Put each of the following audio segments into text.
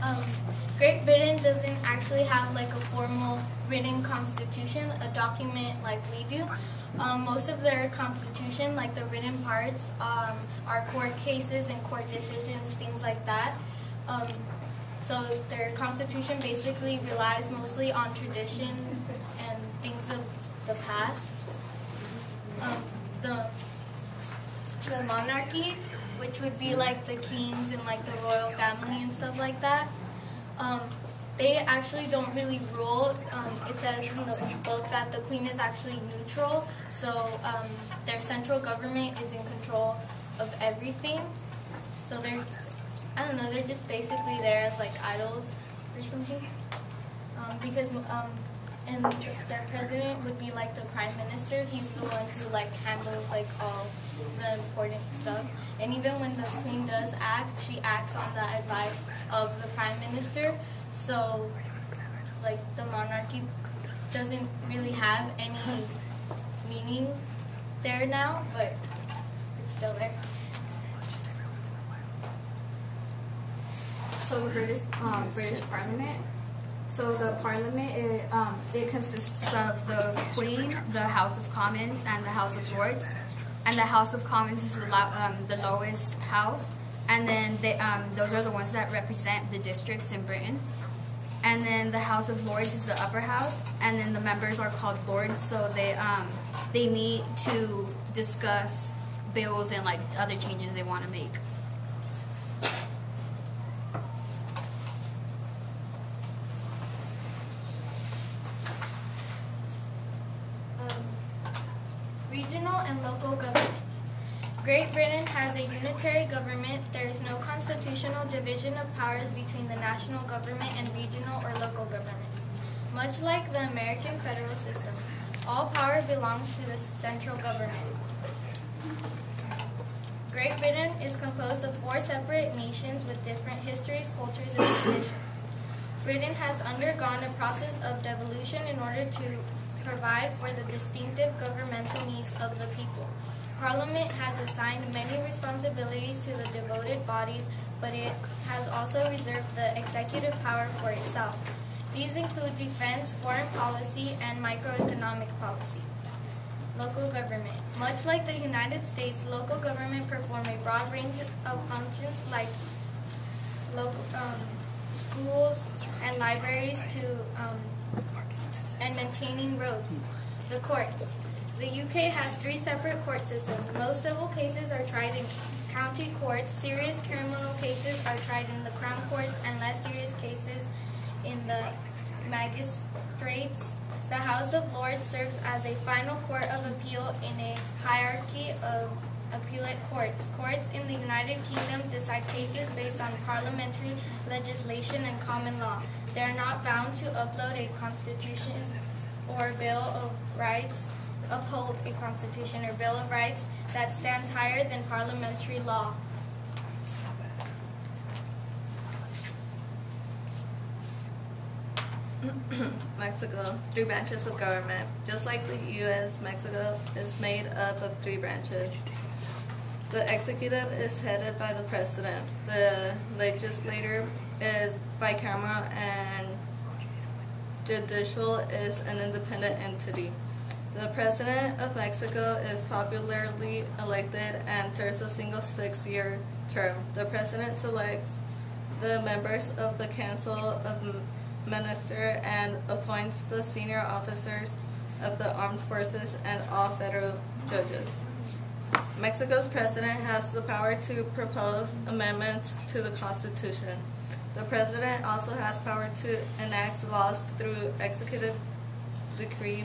Um, Great Britain doesn't actually have like a formal written constitution, a document like we do. Most of their constitution, like the written parts, are court cases and court decisions, things like that. So their constitution basically relies mostly on tradition and things of the past. The monarchy, which would be like the kings and like the royal family and stuff like that, they actually don't really rule. It says in the book that the queen is actually neutral, so their central government is in control of everything. So they're, I don't know, they're just basically there as like idols or something. And their president would be like the prime minister. He's the one who like handles like all the important stuff. And even when the queen does act, she acts on the advice of the prime minister. So like the monarchy doesn't really have any meaning there now, but it's still there. So the British Parliament. So the Parliament, it consists of the Queen, the House of Commons, and the House of Lords. And the House of Commons is the lowest house, and then those are the ones that represent the districts in Britain. And then the House of Lords is the upper house, and then the members are called lords. So they meet to discuss bills and like other changes they want to make. Regional and local government. Great Britain has a unitary government. There is no constitutional division of powers between the national government and regional or local government. Much like the American federal system, all power belongs to the central government. Great Britain is composed of 4 separate nations with different histories, cultures, and traditions. Britain has undergone a process of devolution in order to provide for the distinctive governmental needs of the people. Parliament has assigned many responsibilities to the devoted bodies, but it has also reserved the executive power for itself. These include defense, foreign policy, and microeconomic policy. Local government. Much like the United States, local government perform a broad range of functions like local schools and libraries and maintaining roads. The courts. The UK has 3 separate court systems. Most civil cases are tried in county courts. Serious criminal cases are tried in the crown courts, and less serious cases in the magistrates. The House of Lords serves as a final court of appeal in a hierarchy of appellate courts. Courts in the United Kingdom decide cases based on parliamentary legislation and common law. They are not bound to uphold a constitution or bill of rights that stands higher than parliamentary law. Mexico, 3 branches of government. Just like the U.S., Mexico is made up of 3 branches. The executive is headed by the president. The legislature is bicameral, and judicial is an independent entity. The president of Mexico is popularly elected and serves a single 6-year term. The president selects the members of the Council of Ministers and appoints the senior officers of the armed forces and all federal judges. Mexico's president has the power to propose amendments to the Constitution. The president also has power to enact laws through executive decree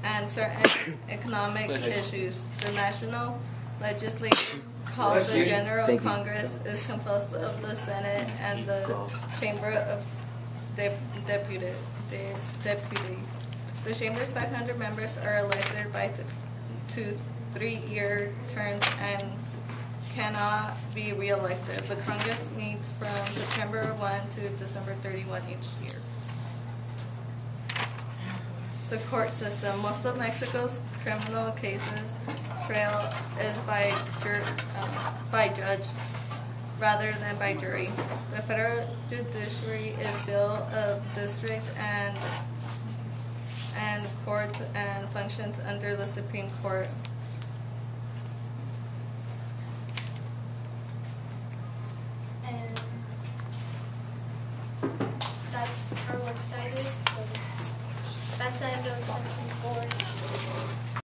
and certain economic issues. The national legislature, called the General Congress, is composed of the Senate and the Chamber of Deputies. The Chamber's 500 members are elected by 2 3-year terms and cannot be re-elected. The Congress meets from September 1 to December 31 each year. The court system. Most of Mexico's criminal cases trial is by judge. rather than by jury. The federal judiciary is built of district and courts and functions under the Supreme Court.